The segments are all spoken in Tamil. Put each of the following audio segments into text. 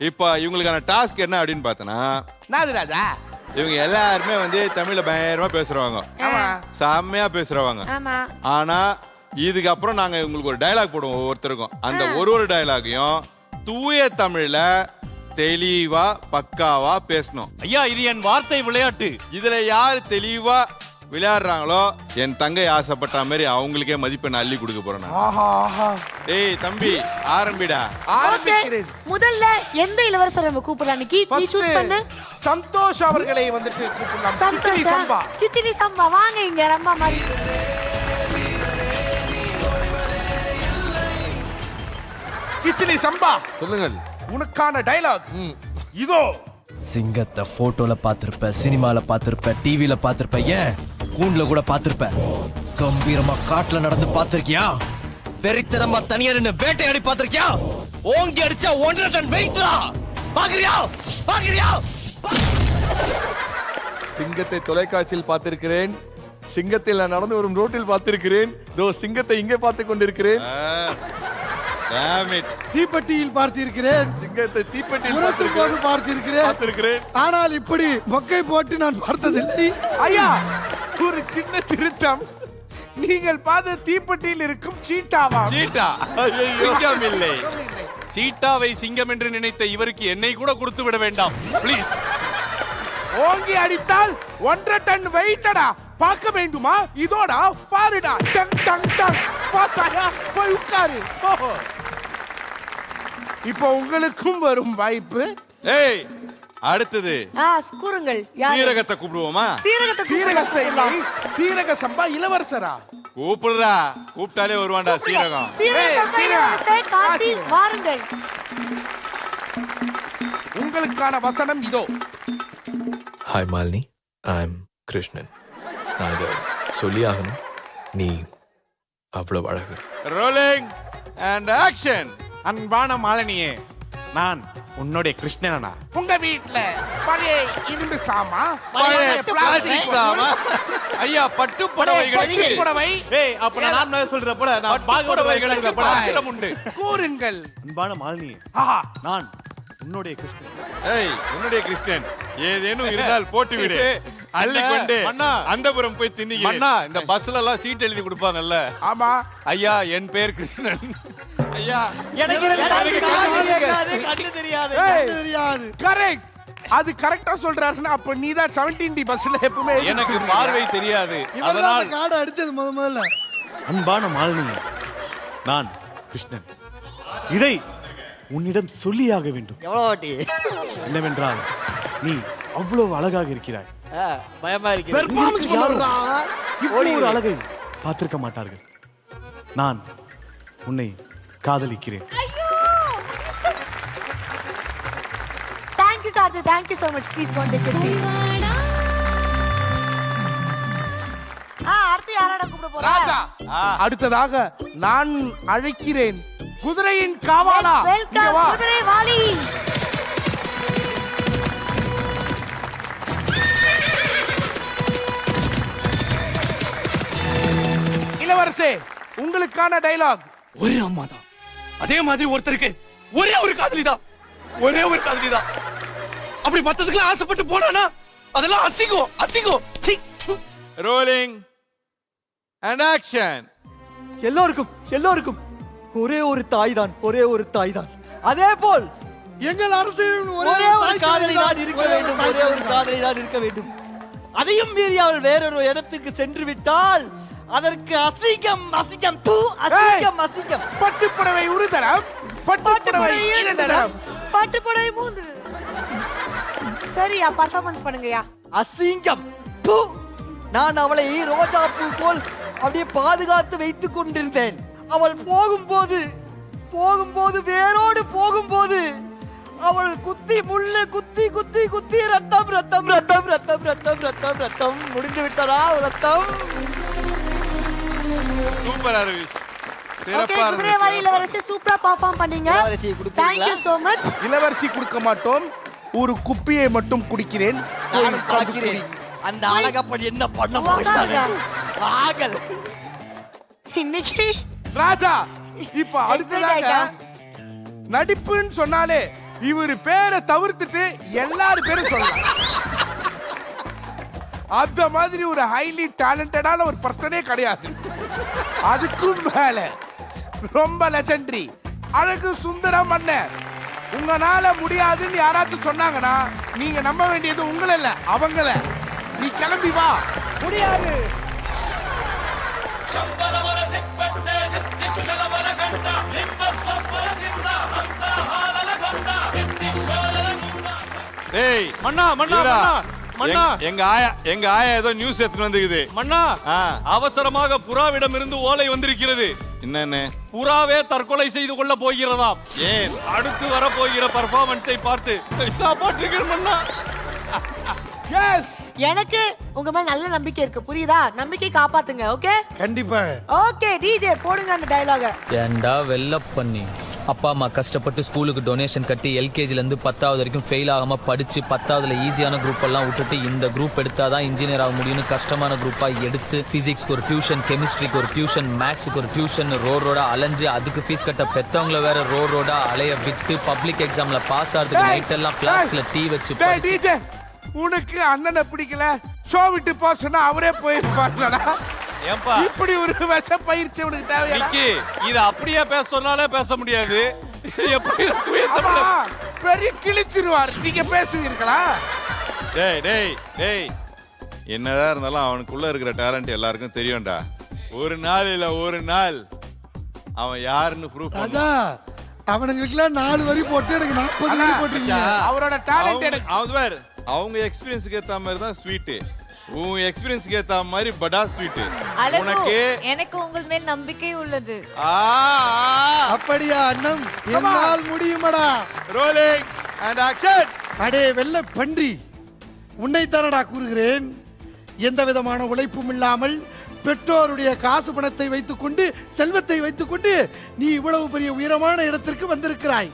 இப்போ இவங்களுக்கான டாஸ்க் என்ன அப்படின்னு பார்த்தனா ராஜா இவங்க எல்லாருமே வந்து தமிழ்ல பயங்கரமா பேசுறவங்க, செம்மையா பேசுறவங்க. ஆனா இதுக்கப்புறம் நாங்க உங்களுக்கு ஒரு டயலாக் போடுவோம் ஒவ்வொருத்தருக்கும். அந்த ஒரு டயலாகையும் தூய தமிழ்ல தெளிவா பக்காவா பேசணும். ஐயா இது என் வார்த்தை விளையாட்டு. இதுல யாரு தெளிவா விளையாடுறாங்களோ என் தங்கை ஆசைப்பட்ட மாதிரி அவங்களுக்கே மதிப்பெண் அள்ளி கொடுக்க போறேன். ஏய் தம்பி ஆரம்பிடா. முதல்ல எந்த இளவரசர் நம்ம கூப்பிடலாம் அன்னைக்கு நீ சூஸ் பண்ணு. சந்தோஷ் அவர்களை வந்துட்டு கூப்பிடலாம். கிச்சடி சம்பா. கிச்சடி சம்பா வாங்க இங்க ரம்பா மாதிரி. கிச்சடி சம்பா சொல்லுங்கள். உனக்கான டயலாக் இதோ. சிங்கத்தை போட்டோல பாத்திருப்ப, சினிமால பாத்திருப்ப, டிவில பாத்திருப்ப, ஏன் கூண்டுல கூட பாத்திருப்ப. கம்பீரமா காட்டுல நடந்து பாத்திருக்கியா? வெறித்தனமா தனியா நின்னு வேட்டையாடி பாத்திருக்கியா? ஓங்கி அடிச்சா 1.5 டன் வெயிட்ரா. பாக்குறியா? பாக்குறியா? சிங்கத்தை தொலைக்காட்சியில் பார்த்திருக்கிறேன். சிங்கத்தில் நான் நடந்து வரும் ரோட்டில் பார்த்திருக்கிறேன். சிங்கத்தை இங்கே பார்த்து கொண்டிருக்கிறேன். தீப்பெட்டியில் பார்த்திருக்கிறேன். சிங்கத்தை தீப்பெட்டியில் பார்த்திருக்கிறேன். ஆனால் இப்படி மொக்கை போட்டு நான் பார்த்ததில்லை. ஐயா ஒரு சின்ன திருத்தம். நீங்கள் பார்த்த தீப்பெட்டியில் இருக்கும் சீட்டாவா? சீட்டா சிங்கம் இல்லை. சீட்டாவை சிங்கம் என்று நினைத்த இவருக்கு என்னை கூட கொடுத்து விட வேண்டாம் ப்ளீஸ். ஓங்கி அடித்தால் 1.5 டன் வெயிட்டடா. பார்க்க வேண்டுமா? இதோடா பாருடா. Tongue tongue tongue. பார்த்தாயா? போய் உட்காரு. இப்போ உங்களுக்கும் வரும் வாய்ப்பு. ஏய் அடுத்தது கூறுங்கள். சீரகத்தை கூப்பிடுவோமா? சீரகத்தை இல்லை, சீரக சம்பா இளவரசரா. கூப்பிடுறா, கூப்பிட்டாலே வருவான்டா சீரகம். வாருங்கள். உங்களுக்கான வசனம் இதோ. Hi Malini, I am Krishnan. நான் இதை சொல்லி ஆகணும், நீ அவ்வளவு அழகு. Rolling and action. அன்பான மாலினியே, நான் உன்னுடைய கிருஷ்ணனா? உங்க வீட்ல பழைய இரும்பு சாமா, பழைய பிளாஸ்டிக் சாமா, ஐயா பட்டு புடவைகளுக்கு புடவை. ஏய் அப்ப நான் சொல்ற போல நான் பாகவதர்களுக்கு பலத்திடம் உண்டு. கூறுங்கள். அன்பான மாலினியே, நான் உன்னுடைய கிருஷ்ணன். ஏய் உன்னுடைய கிறிஸ்டியன் ஏதேனும் இருந்தால் போட்டு விடு. அள்ளிக்கொண்டு அந்தபுரம் போய் தின்னிக்கிறேன். அண்ணா இந்த பஸ்ல எல்லாம் சீட் எழுதி கொடுப்பாங்கல்ல. ஆமா ஐயா என் பேர் கிருஷ்ணன். ஐயா கண்ணு தெரியாது. கரெக்ட். அது கரெக்டா சொல்றாருன்னா அப்ப நீதான் 17D பஸ்ல எப்பவுமே. எனக்கு பார்வை தெரியாது, அதனால் காடு அடிச்சது முதல்ல. அன்பான மாலினியே, நான் கிருஷ்ணன். இதை உன்னிடம் சொல்லியாக வேண்டும். எவ்வளவு வாட்டி? என்னவென்றால் நீ அவ்வளவு அழகாக இருக்கிறாய். பயமா இருக்கு. இப்படி ஒரு அழகை பார்த்திருக்க மாட்டார்கள். நான் உன்னை காதலிக்கிறேன். Thank you Karthi, thank you so much. Please go and take a seat. அடுத்து யாரடா கூப்பிட போறா? ராஜா. அடுத்ததாக நான் அழைக்கிறேன் குதிரையின் காவாலா. இங்க வா. குதிரை வாலி. இளவரசே உங்களுக்கான டயலாக். ஒரே அம்மா தான், அதே மாதிரி ஒருத்தருக்கு ஒரே ஒரு காதலி தான். அப்படி மத்ததுக்குலாம் ஆசைப்பட்டு போனானா அதெல்லாம் அசிங்கம் அசிங்கம். Rolling and action. எல்லோருக்கும் ஒரே ஒரு தாய் தான். அதே போல் எங்கள் அரசியல் ஒரே ஒரு காதலி தான் இருக்க வேண்டும். அதையும் மீறி அவள் வேறொரு இடத்துக்கு சென்று விட்டால் அதற்கு அசிங்கம். பட்டுப்புடவை ஒரு தரம், பட்டுப்புடவை இரண்டு தரம், பட்டுப்புடவை 3. சரியா பர்ஃபார்மன்ஸ் பண்ணுங்கயா. அசிங்கம். நான் அவளை ரோஜா பூ போல் அப்படியே பாதுகாத்து வைத்துக் கொண்டிருந்தேன். அவள் போகும்போது வேரோடு போகும்போது அவள் குத்தி ரத்தம் முடிந்து விட்டதா? ரத்தம். சூப்பர் அரவி. ஓகே குதிரை வாலி இளவரசி சூப்பரா பெர்ஃபார்ம் பண்ணீங்க. Thank you so much. இளவரசி கொடுக்க மாட்டோம், ஒரு குப்பியை மட்டும் குடிக்கிறேன். நான் பார்க்கிறேன் அந்த அழகப்படி என்ன பண்ண போகிறார்கள். இன்னைக்கு ராஜா இப்ப அடுத்ததாக நடிப்புன்னு சொன்னாலே இவர் பேரை தவிர்த்துட்டு எல்லாரும் பேரும் சொல்லலாம். அந்த மாதிரி ஒரு ஹைலி டேலண்டடான ஒரு பர்சனே கிடையாது. அதுக்கும் மேல ரொம்ப லெஜெண்டரி அழகு சுந்தரம் மன்னர். உங்களால முடியாதுன்னு யாராச்சும் சொன்னாங்கன்னா நீங்க நம்ப வேண்டியது உங்களை இல்ல அவங்கள. நீ கிளம்பி வா. முடியாது. டேய் மன்னா மன்னா இருடா. மன்னா எங்க ஆயா ஏதோ நியூஸ் எடுத்துட்டு வந்துக்குது. மன்னா ஆ. அவசரமாக புறாவிடம் இருந்து ஓலை வந்திருக்கிறது. என்னன்னு? புறாவே தற்கொலை செய்து கொள்ள போகிறதாம். ஏன்? அடுத்து வர போகிற பர்ஃபார்மன்ஸை பார்த்து காப்பாற்றுகிறேன் மன்னா. எஸ். எனக்கு உங்க மேல நல்ல நம்பிக்கை இருக்கு, புரியுதா? நம்பிக்கை காப்பாத்துங்க. ஓகே கண்டிப்பா. ஓகே டிஜே போடுங்க அந்த டயலாக. ஏண்டா வெள்ள பண்ணி அப்பா அம்மா கஷ்டப்பட்டு ஸ்கூலுக்கு டொனேஷன் கட்டி எல்கேஜில இருந்து 10வது வரைக்கும் ஃபெயில் ஆகாம படிச்சு 10வதுல ஈஸியான குரூப் எல்லாம் விட்டுட்டு இந்த குரூப் எடுத்தாதான் இன்ஜினியர் ஆக முடியும்னு கஷ்டமான குரூப்பா எடுத்து பிசிக்ஸ்க்கு ஒரு டியூஷன், கெமிஸ்ட்ரிக்கு ஒரு டியூஷன், மேக்ஸுக்கு ஒரு டியூஷன் ரோடா அலைஞ்சு அதுக்கு ஃபீஸ் கட்ட பெத்தவங்கள வேற ரோடா அலைய விட்டு பப்ளிக் எக்ஸாம்ல பாஸ் ஆகிறதுக்கு நைட் எல்லாம் கிளாஸ்ல டீ வச்சு டேய் டிஜே, உனக்கு அண்ணனை பிடிக்கல ஷோ விட்டு போ சொன்னா அவரே போயிருப்பாங்களா? ஏன்பா இப்படி ஒரு விஷ பயிற்சி உனக்கு தேவையா? நிக்கி இத அப்படியே பேச சொன்னாலே பேச முடியாது. எப்படி ஆமா, பெரிய கிழிச்சிருவார். நீங்க பேசுவீர்களா? டேய் டேய் டேய், என்னதான் இருந்தாலும் அவனுக்குள்ள இருக்கிற டேலண்ட் எல்லாருக்கும் தெரியும்டா. ஒரு நாள் இல்ல ஒரு நாள் அவன் யாருன்னு ப்ரூவ் ராஜா அவனுங்களுக்குலாம் 4 வரி போட்டு எனக்கு 40 வரி போட்டுருக்கீங்க. அவரோட டேலண்ட் எனக்கு அவங்க எக்ஸ்பீரியன்ஸ்க்கு ஏத்த மாதிரி தான் ஸ்வீட். உன் எக்ஸ்பீரியன்ஸ்க்கு ஏத்த மாதிரி படா ஸ்வீட். உனக்கு எனக்கு உங்கள் மேல் நம்பிக்கை உள்ளது. அப்படியா அண்ணம்? என்னால் முடியுமடா. Rolling and action. அடே வெள்ள பன்றி, உன்னை தானடா கூறுகிறேன். எந்த விதமான உழைப்பும் இல்லாமல் பெற்றோருடைய காசு பணத்தை வைத்துக்கொண்டு செல்வத்தை வைத்துக்கொண்டு நீ இவ்வளவு பெரிய உயரமான இடத்திற்கு வந்திருக்கிறாய்.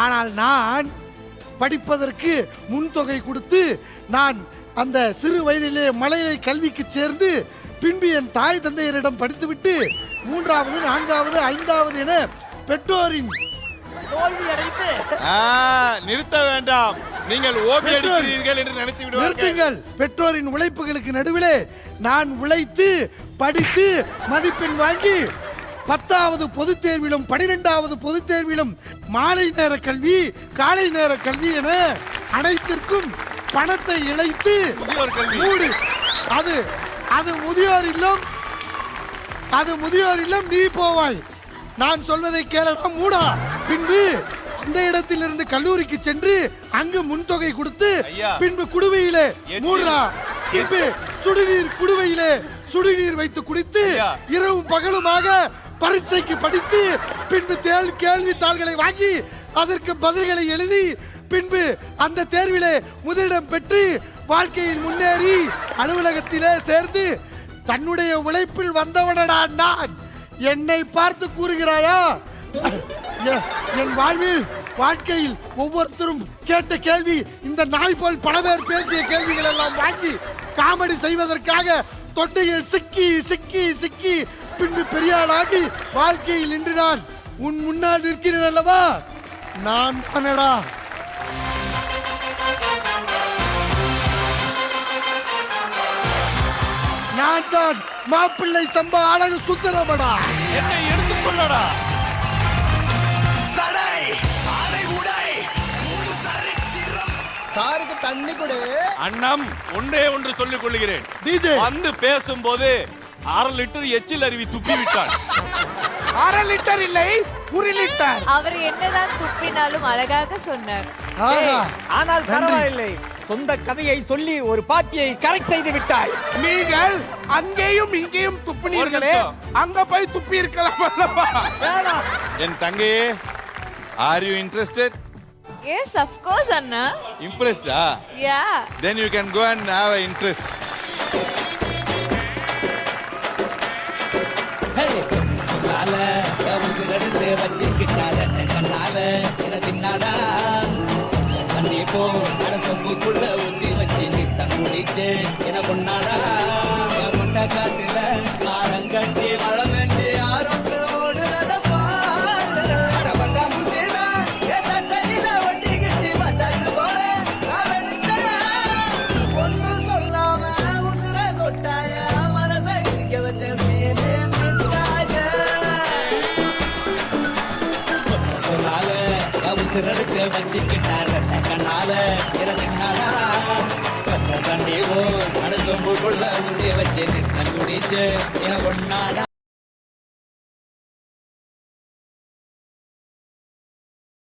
ஆனால் நான் படிப்பதற்கு முன்தொகை கொடுத்து நான் அந்த சிறு வயதிலே மலையை கல்விக்கு சேர்ந்து பின்பு என் தாய் தந்தையரிடம் படித்துவிட்டு 3வது 4வது 5வது என பெற்றோரின் தோல்வி அடைந்து நிறுத்த வேண்டாம். நீங்கள் ஓபி அடிக்கிறீர்கள் என்று நினைத்து விடுவார்கள். நிறுத்துங்கள். பெற்றோரின் உழைப்புகளுக்கு நடுவிலே நான் உழைத்து படித்து மதிப்பெண் வாங்கி 10வது பொதுத் தேர்விலும் 12வது பொதுத் தேர்விலும் மாலை நேர கல்வி காலை நேர கல்வி என அனைத்திற்கும் பணத்தை இழைத்து மூடு. அது முதியோர் இல்லம், அது முதியோர் இல்லம். நீ போவாய். நான் சொல்வதை கேள மூடா. பின்பு அந்த இடத்திலிருந்து கல்லூரிக்கு சென்று அங்கு முன்தொகை கொடுத்து பின்பு குடுவையிலே மூடா. பின்பு சுடுநீர் குடுவையிலே சுடுநீர் வைத்து குடித்து இரவும் பகலுமாக பரீட்சைக்கு படித்து பின்பு கேள்வி தாள்களை வாங்கி அதற்கு பதில்களை எழுதி பின்பு அந்த தேர்விலே முதலிடம் பெற்று வாழ்க்கையில் முன்னேறி அலுவலகத்திலே சேர்ந்து தன்னுடைய உழைப்பில் வந்தவனடா நான். என்னை பார்த்து கூறுகிறாயா? என் வாழ்க்கையில் ஒவ்வொருத்தரும் கேட்ட கேள்வி இந்த நாய் போல் பல பேர் பேசிய கேள்விகள் எல்லாம் வாங்கி காமெடி செய்வதற்காக தொண்டையில் சிக்கி சிக்கி சிக்கி பின்பு பெரியாளாகி வாழ்க்கையில் இன்று நான் உன் முன்னால் நிற்கிறேன் அல்லவா? நான் தானடா. நான் தான் மாப்பிள்ளை சம்பா அழகு சுந்தரமடா. என்னை எடுத்துக் கொள்ளடா. சாருக்கு தண்ணி கொடு. அண்ணம் ஒன்றே ஒன்று சொல்லிக் கொள்கிறேன். டிஜே வந்து பேசும்போது 1/2 லிட்டர் எச்சில் அருவி துப்பி விட்டான். 1/2 லிட்டர் இல்லை 1 லிட்டர். அவர் என்னதான் துப்பினாலும் அழகாக சொன்னார். ஆனால் பரவாயில்லை, சொந்த கதையை சொல்லி ஒரு பாட்டியை கரெக்ட் செய்து விட்டாய். நீங்கள் அங்கேயும் இங்கேயும் துப்பினீர்களே, அங்க போய் துப்பி இருக்கலாம் அல்லவா? என் தங்கையே, are you interested? Yes, of course, Anna. Impressed? Yeah. Then you can go and have an interest. உசுரடுக்க வச்சுக்கிட்டார் கண்ணால இறந்துனாடா பச்சை தண்ணியோ மனசொம்புக்குள்ள உரிய வச்சு நின்று குடிச்சு என ஒன்னாடா